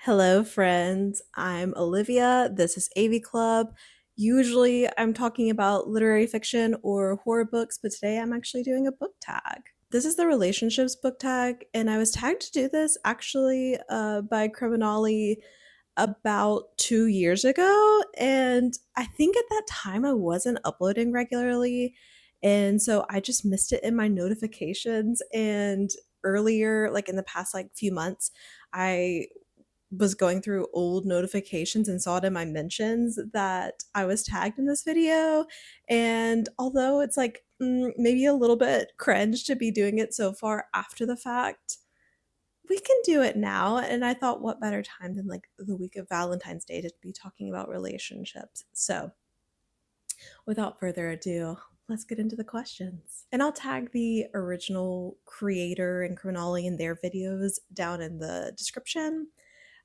Hello, friends. I'm Olivia. This is AV Club. Usually, I'm talking about literary fiction or horror books, but today I'm actually doing a book tag. This is the relationships book tag, and I was tagged to do this actually by Criminali about 2 years ago. And I think at that time I wasn't uploading regularly. And so I just missed it in my notifications. And earlier, like in the past few months, I was going through old notifications and saw it in my mentions that I was tagged in this video. And although it's maybe a little bit cringe to be doing it so far after the fact, we can do it now. And I thought, what better time than like the week of Valentine's Day to be talking about relationships? So without further ado, let's get into the questions. And I'll tag the original creator and Chronoli in their videos down in the description.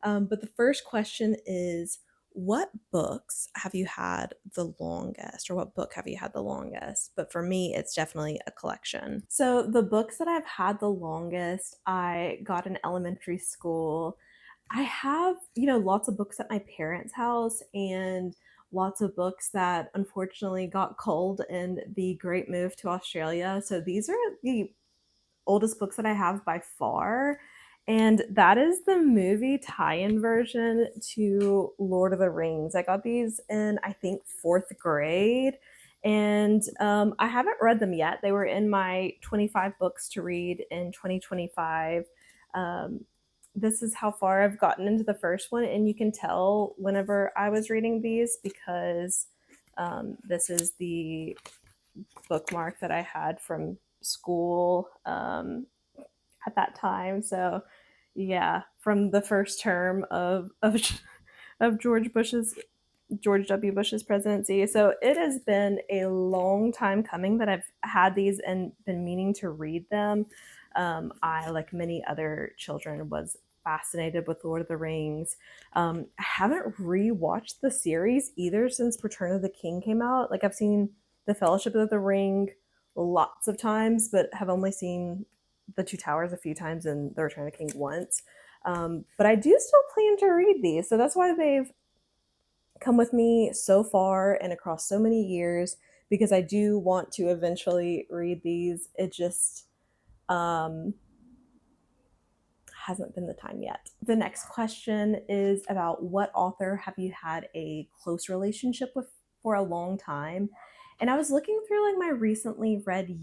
But the first question is, what books have you had the longest, or what book have you had the longest? But for me, it's definitely a collection. So the books that I've had the longest, I got in elementary school. I have, lots of books at my parents' house and lots of books that unfortunately got culled in the great move to Australia. So these are the oldest books that I have by far. And that is the movie tie-in version to Lord of the Rings. I got these in, I think, fourth grade. And I haven't read them yet. They were in my 25 books to read in 2025. This is how far I've gotten into the first one. And you can tell whenever I was reading these because this is the bookmark that I had from school at that time. So yeah, from the first term of George W. Bush's presidency. So it has been a long time coming that I've had these and been meaning to read them. I, like many other children, was fascinated with Lord of the Rings. I haven't rewatched the series either since Return of the King came out. Like, I've seen The Fellowship of the Ring lots of times, but have only seen The Two Towers a few times and The Return of the King once. But I do still plan to read these, so that's why they've come with me so far and across so many years, because I do want to eventually read these. It just hasn't been the time yet. The next question is about, what author have you had a close relationship with for a long time? And I was looking through like my recently read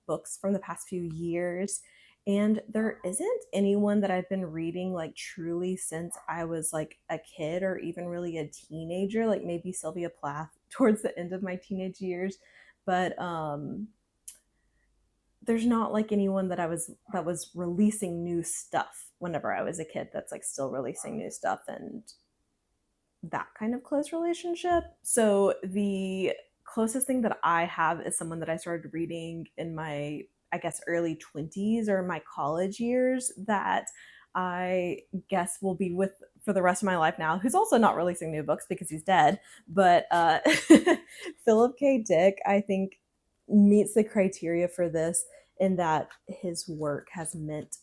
books from the past few years, and there isn't anyone that I've been reading like truly since I was like a kid or even really a teenager, like maybe Sylvia Plath towards the end of my teenage years. But there's not like anyone that was releasing new stuff whenever I was a kid that's like still releasing new stuff and that kind of close relationship. So the closest thing that I have is someone that I started reading in my, I guess, early 20s or my college years, that I guess will be with for the rest of my life now, who's also not releasing new books because he's dead. But Philip K. Dick, I think, meets the criteria for this, in that his work has meant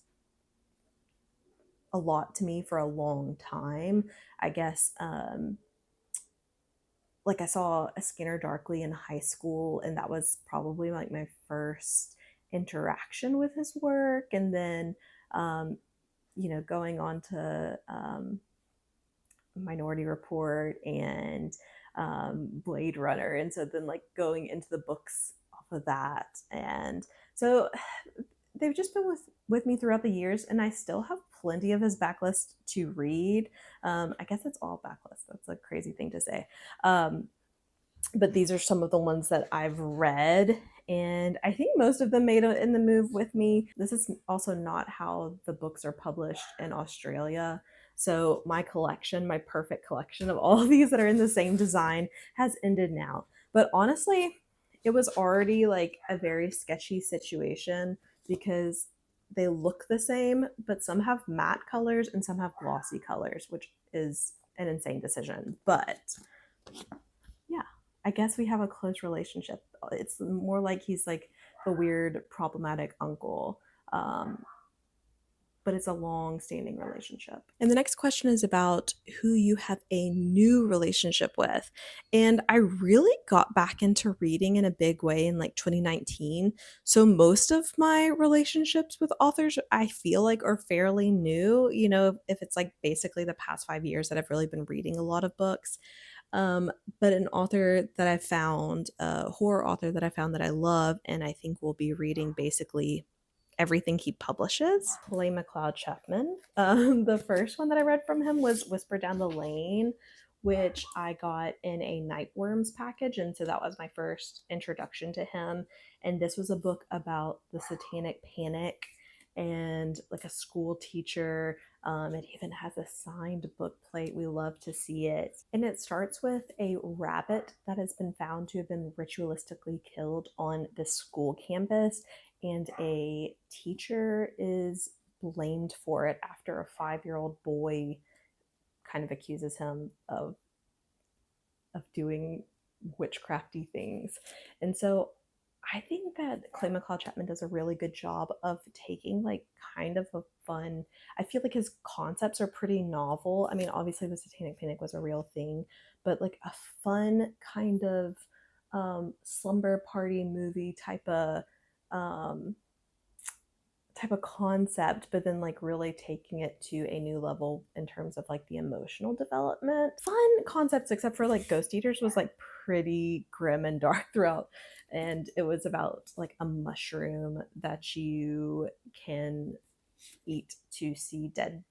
a lot to me for a long time. I guess like I saw A Skinner Darkly in high school, and that was probably like my first interaction with his work. And then going on to Minority Report and Blade Runner, and so then like going into the books off of that. And so they've just been with me throughout the years, and I still have plenty of his backlist to read. I guess it's all backlist. That's a crazy thing to say. But these are some of the ones that I've read, and I think most of them made it in the move with me. This is also not how the books are published in Australia. So my collection, my perfect collection of all of these that are in the same design, has ended now. But honestly, it was already like a very sketchy situation because they look the same, but some have matte colors and some have glossy colors, which is an insane decision. But yeah, I guess we have a close relationship. It's more like he's like the weird problematic uncle. But but it's a long-standing relationship. And the next question is about who you have a new relationship with. And I really got back into reading in a big way in like 2019. So most of my relationships with authors I feel like are fairly new. If it's like basically the past 5 years that I've really been reading a lot of books. But an author that I found, a horror author that I found that I love, and I think will be reading basically everything he publishes. Clay McLeod Chapman. The first one that I read from him was Whisper Down the Lane, which I got in a Nightworms package. And so that was my first introduction to him. And this was a book about the satanic panic and like a school teacher. It even has a signed book plate. We love to see it. And it starts with a rabbit that has been found to have been ritualistically killed on the school campus, and a teacher is blamed for it after a 5-year-old boy kind of accuses him of doing witchcrafty things. And so I think that Clay McLeod Chapman does a really good job of taking like kind of a fun. I feel like his concepts are pretty novel. I mean, obviously the Satanic Panic was a real thing, but like a fun kind of slumber party movie um, type of concept, but then like really taking it to a new level in terms of like the emotional development. Fun concepts, except for like Ghost Eaters was like pretty grim and dark throughout. And it was about like a mushroom that you can eat to see dead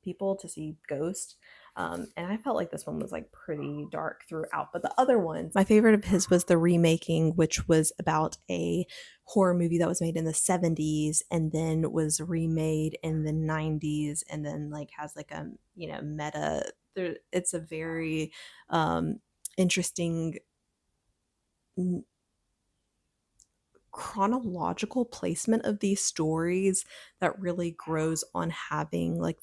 people, to see ghosts. And I felt like this one was like pretty dark throughout. But the other ones, my favorite of his was the remaking, which was about a horror movie that was made in the 70s and then was remade in the 90s, and then like has like a meta. It's a very interesting chronological placement of these stories that really grows on having like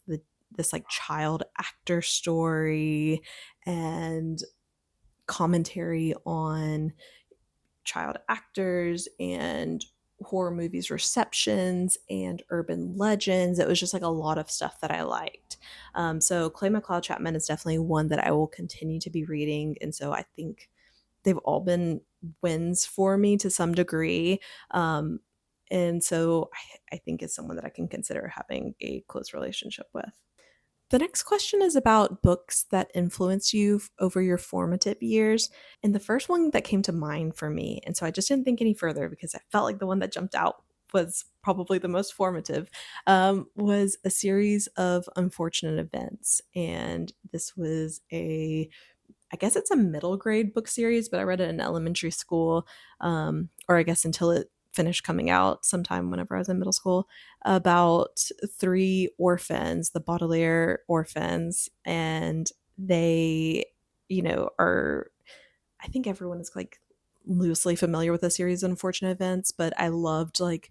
this like child actor story and commentary on child actors and horror movies receptions and urban legends. It was just like a lot of stuff that I liked. So Clay McLeod Chapman is definitely one that I will continue to be reading, and so I think they've all been wins for me to some degree. Um, and so I think is someone that I can consider having a close relationship with. The next question is about books that influenced you over your formative years. And the first one that came to mind for me, and so I just didn't think any further because I felt like the one that jumped out was probably the most formative, was a series of unfortunate events. And this was I guess it's a middle grade book series, but I read it in elementary school, or I guess until it finished coming out sometime whenever I was in middle school, about three orphans, the Baudelaire orphans, and they, are, I think everyone is like loosely familiar with the series of unfortunate events, but I loved like,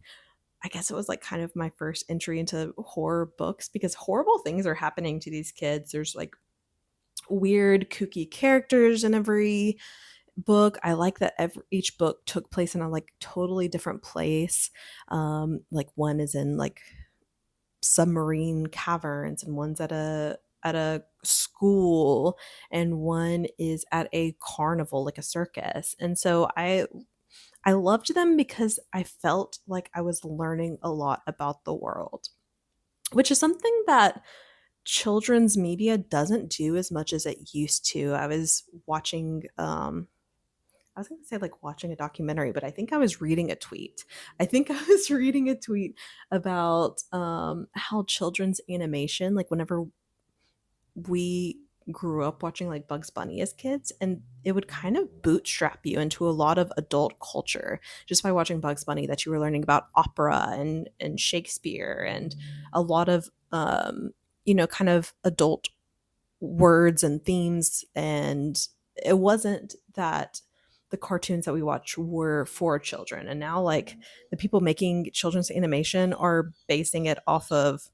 I guess it was like kind of my first entry into horror books because horrible things are happening to these kids. There's like weird, kooky characters in every book. I like that each book took place in a like totally different place. Like one is in like submarine caverns, and one's at a school, and one is at a carnival, like a circus. And so I loved them because I felt like I was learning a lot about the world, which is something that children's media doesn't do as much as it used to. I was watching I was going to say like watching a documentary, but I think I was reading a tweet. I think I was reading a tweet about how children's animation, like whenever we grew up watching like Bugs Bunny as kids, and it would kind of bootstrap you into a lot of adult culture just by watching Bugs Bunny, that you were learning about opera and Shakespeare and a lot of kind of adult words and themes. And it wasn't that the cartoons that we watch were for children, and now like the people making children's animation are basing it off of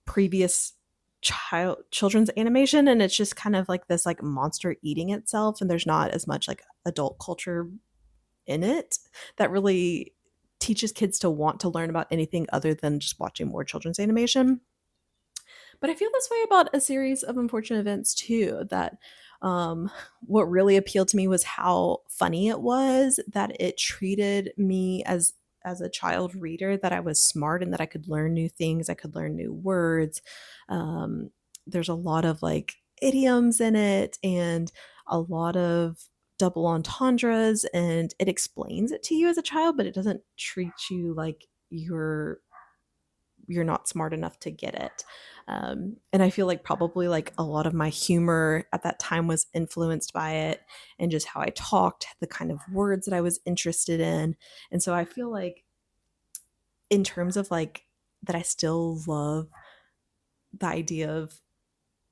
previous children's animation, and it's just kind of like this like monster eating itself, and there's not as much like adult culture in it that really teaches kids to want to learn about anything other than just watching more children's animation. But I feel this way about a series of unfortunate events too. That what really appealed to me was how funny it was. That it treated me as a child reader, that I was smart and that I could learn new things. I could learn new words. Um, there's a lot of like idioms in it and a lot of double entendres, and it explains it to you as a child, but it doesn't treat you like you're not smart enough to get it. And I feel like probably like a lot of my humor at that time was influenced by it, and just how I talked, the kind of words that I was interested in. And so I feel like, in terms of like, that I still love the idea of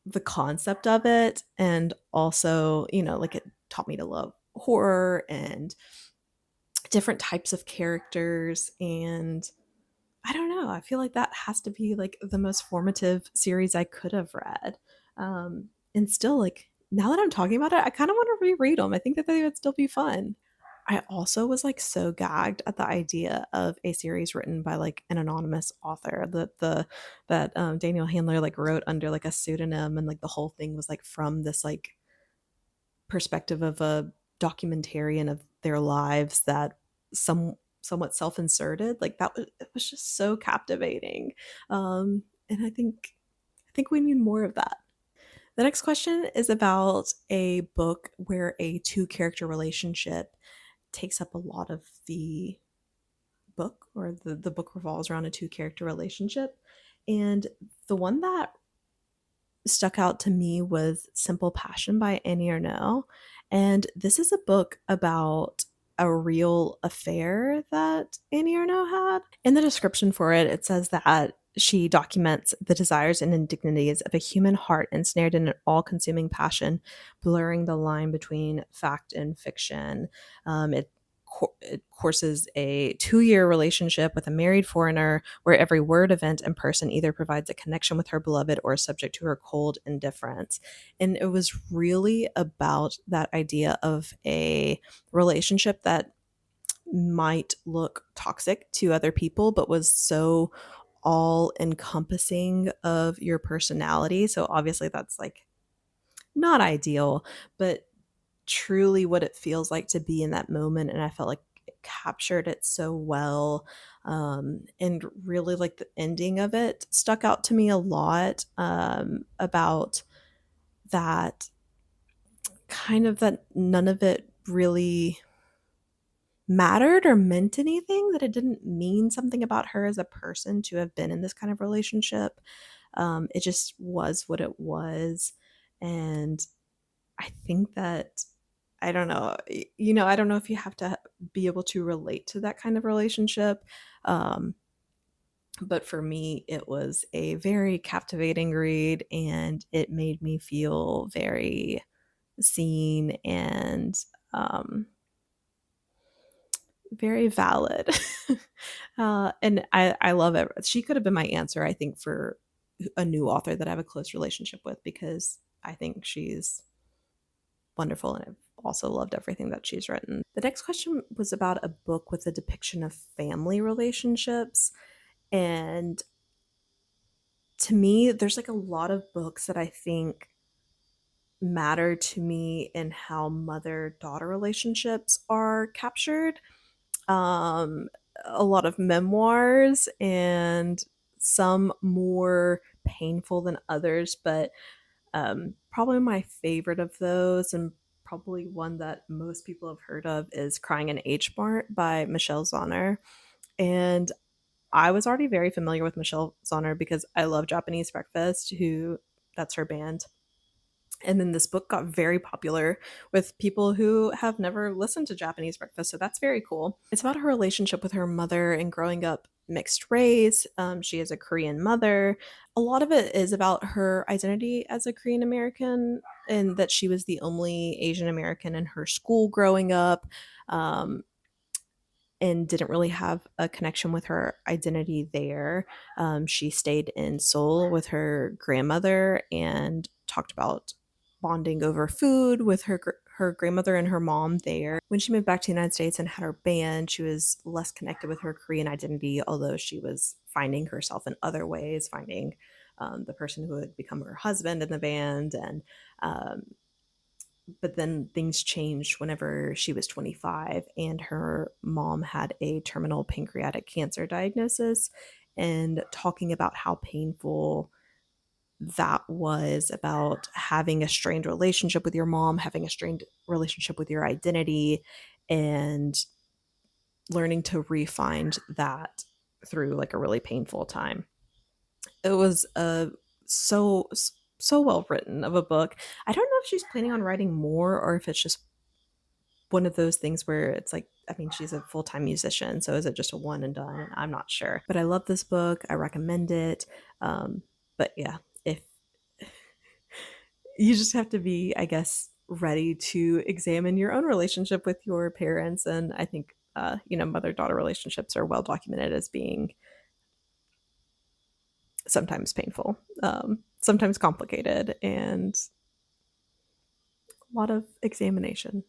the concept of it. And also, like, it taught me to love horror and different types of characters. And I don't know. I feel like that has to be like the most formative series I could have read. And still, like, now that I'm talking about it, I kind of want to reread them. I think that they would still be fun. I also was like so gagged at the idea of a series written by like an anonymous author, that Daniel Handler like wrote under like a pseudonym, and like the whole thing was like from this like perspective of a documentarian of their lives, that somewhat self-inserted. Like, that was, it was just so captivating. And I think we need more of that. The next question is about a book where a two character relationship takes up a lot of the book, or the book revolves around a two character relationship. And the one that stuck out to me was Simple Passion by Annie Ernaux. And this is a book about a real affair that Annie Ernaux had. In the description for it, it says that she documents the desires and indignities of a human heart ensnared in an all consuming passion, blurring the line between fact and fiction. It courses a 2-year relationship with a married foreigner, where every word, event, and person either provides a connection with her beloved or is subject to her cold indifference. And it was really about that idea of a relationship that might look toxic to other people, but was so all encompassing of your personality. So obviously that's like not ideal, but truly what it feels like to be in that moment. And I felt like it captured it so well. And really, like, the ending of it stuck out to me a lot, about that kind of, that none of it really mattered or meant anything, that it didn't mean something about her as a person to have been in this kind of relationship. It just was what it was. And I think that, I don't know, I don't know if you have to be able to relate to that kind of relationship. Um, but for me, it was a very captivating read, and it made me feel very seen and, um, very valid. And I love it. She could have been my answer, I think, for a new author that I have a close relationship with, because I think she's wonderful, and I've also loved everything that she's written. The next question was about a book with a depiction of family relationships. And to me, there's like a lot of books that I think matter to me in how mother daughter relationships are captured. Um, a lot of memoirs, and some more painful than others, but probably my favorite of those, and probably one that most people have heard of, is Crying in H Mart by Michelle Zauner. And I was already very familiar with Michelle Zauner because I love Japanese Breakfast, who that's her band. And then this book got very popular with people who have never listened to Japanese Breakfast. So that's very cool. It's about her relationship with her mother and growing up mixed race. She has a Korean mother. A lot of it is about her identity as a Korean American, and that she was the only Asian American in her school growing up. Um, and didn't really have a connection with her identity there. She stayed in Seoul with her grandmother and talked about bonding over food with her grandmother and her mom there. When she moved back to the United States and had her band, she was less connected with her Korean identity, although she was finding herself in other ways, finding the person who would become her husband in the band. And but then things changed whenever she was 25 and her mom had a terminal pancreatic cancer diagnosis, and talking about how painful that was, about having a strained relationship with your mom, having a strained relationship with your identity, and learning to re-find that through like a really painful time. It was so so well written of a book. I don't know if she's planning on writing more or if it's just one of those things where it's like, I mean, she's a full-time musician, so is it just a one and done? I'm not sure. But I love this book. I recommend it. But yeah, if you just have to be, I guess, ready to examine your own relationship with your parents. And I think, mother-daughter relationships are well documented as being sometimes painful, sometimes complicated, and a lot of examination.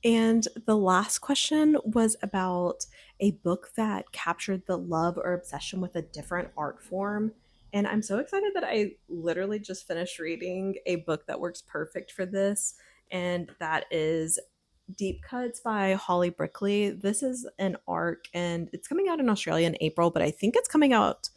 And the last question was about a book that captured the love or obsession with a different art form. And I'm so excited that I literally just finished reading a book that works perfect for this. And that is Deep Cuts by Holly Brickley. This is an arc and it's coming out in Australia in April, but I think it's coming out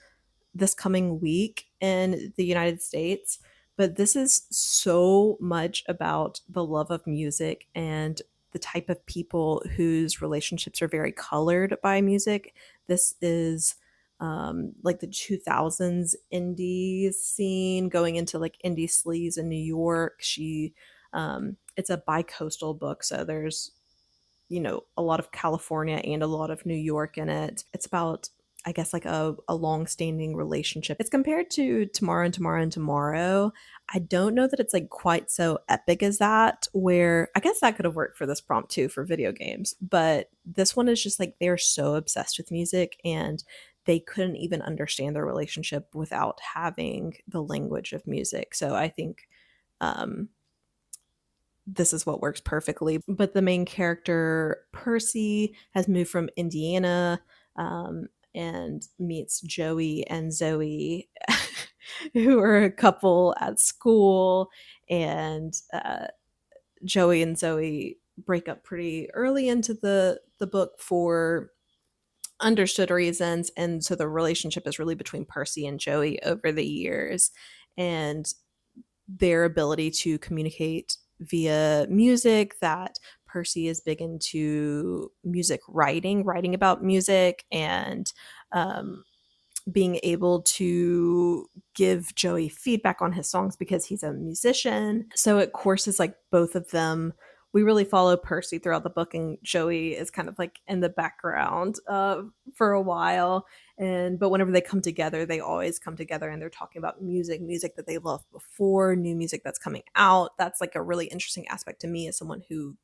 this coming week in the United States. But this is so much about the love of music and the type of people whose relationships are very colored by music. This is like the 2000s indie scene going into like indie sleaze in New York. It's a bi-coastal book, so there's a lot of California and a lot of New York in it. It's about, I guess, like a long-standing relationship. It's compared to Tomorrow and Tomorrow and Tomorrow. I don't know that it's like quite so epic as that, where I guess that could have worked for this prompt too for video games. But this one is just like they're so obsessed with music and they couldn't even understand their relationship without having the language of music. So I think um this is what works perfectly. But the main character, Percy, has moved from Indiana and meets Joey and Zoe, who are a couple at school. And Joey and Zoe break up pretty early into the book for understood reasons. And so the relationship is really between Percy and Joey over the years. And their ability to communicate via music, that Percy is big into music writing about music, and um, being able to give Joey feedback on his songs because he's a musician. So it courses like both of them. We really follow Percy throughout the book, and Joey is kind of like in the background for a while. And but whenever they come together, they always come together and they're talking about music that they loved before, new music that's coming out. That's like a really interesting aspect to me as someone who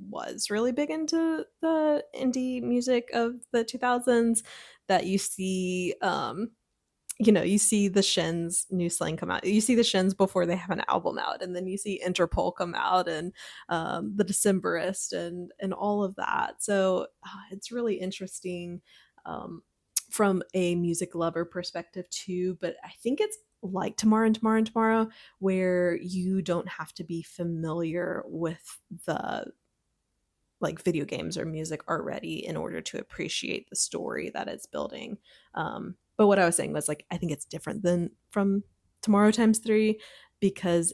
was really big into the indie music of the 2000s, that you see you see the Shins new slang come out. You see the Shins before they have an album out, and then you see Interpol come out, and the Decemberist, and all of that. So it's really interesting um, from a music lover perspective too. But I think it's like Tomorrow and Tomorrow and Tomorrow, where you don't have to be familiar with the like video games or music already in order to appreciate the story that it's building. But what I was saying was like I think it's different than from Tomorrow Times Three, because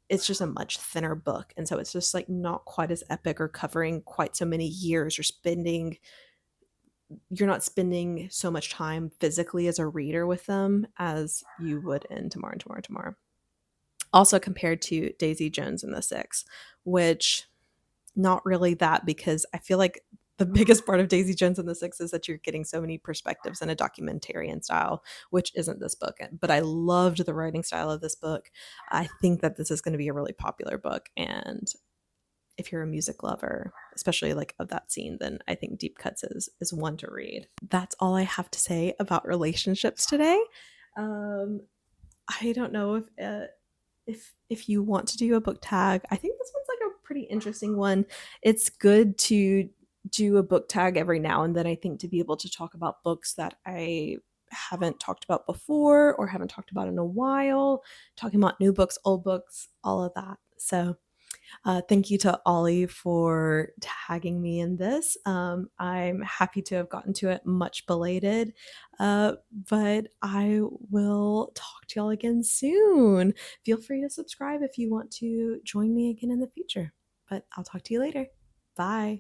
it's just a much thinner book, and so it's just like not quite as epic or covering quite so many years. You're not spending so much time physically as a reader with them as you would in Tomorrow and Tomorrow and Tomorrow. Also compared to Daisy Jones and the Six, which not really that, because I feel like the biggest part of Daisy Jones and the Six is that you're getting so many perspectives in a documentarian style, which isn't this book. But I loved the writing style of this book. I think that this is going to be a really popular book. And if you're a music lover, especially like of that scene, then I think Deep Cuts is one to read. That's all I have to say about relationships today. Um, I don't know if you want to do a book tag. I think this one's like a pretty interesting one. It's good to do a book tag every now and then, I think, to be able to talk about books that I haven't talked about before or haven't talked about in a while, talking about new books, old books, all of that. So, thank you to Ollie for tagging me in this. I'm happy to have gotten to it much belated, but I will talk to y'all again soon. Feel free to subscribe if you want to join me again in the future. But I'll talk to you later. Bye.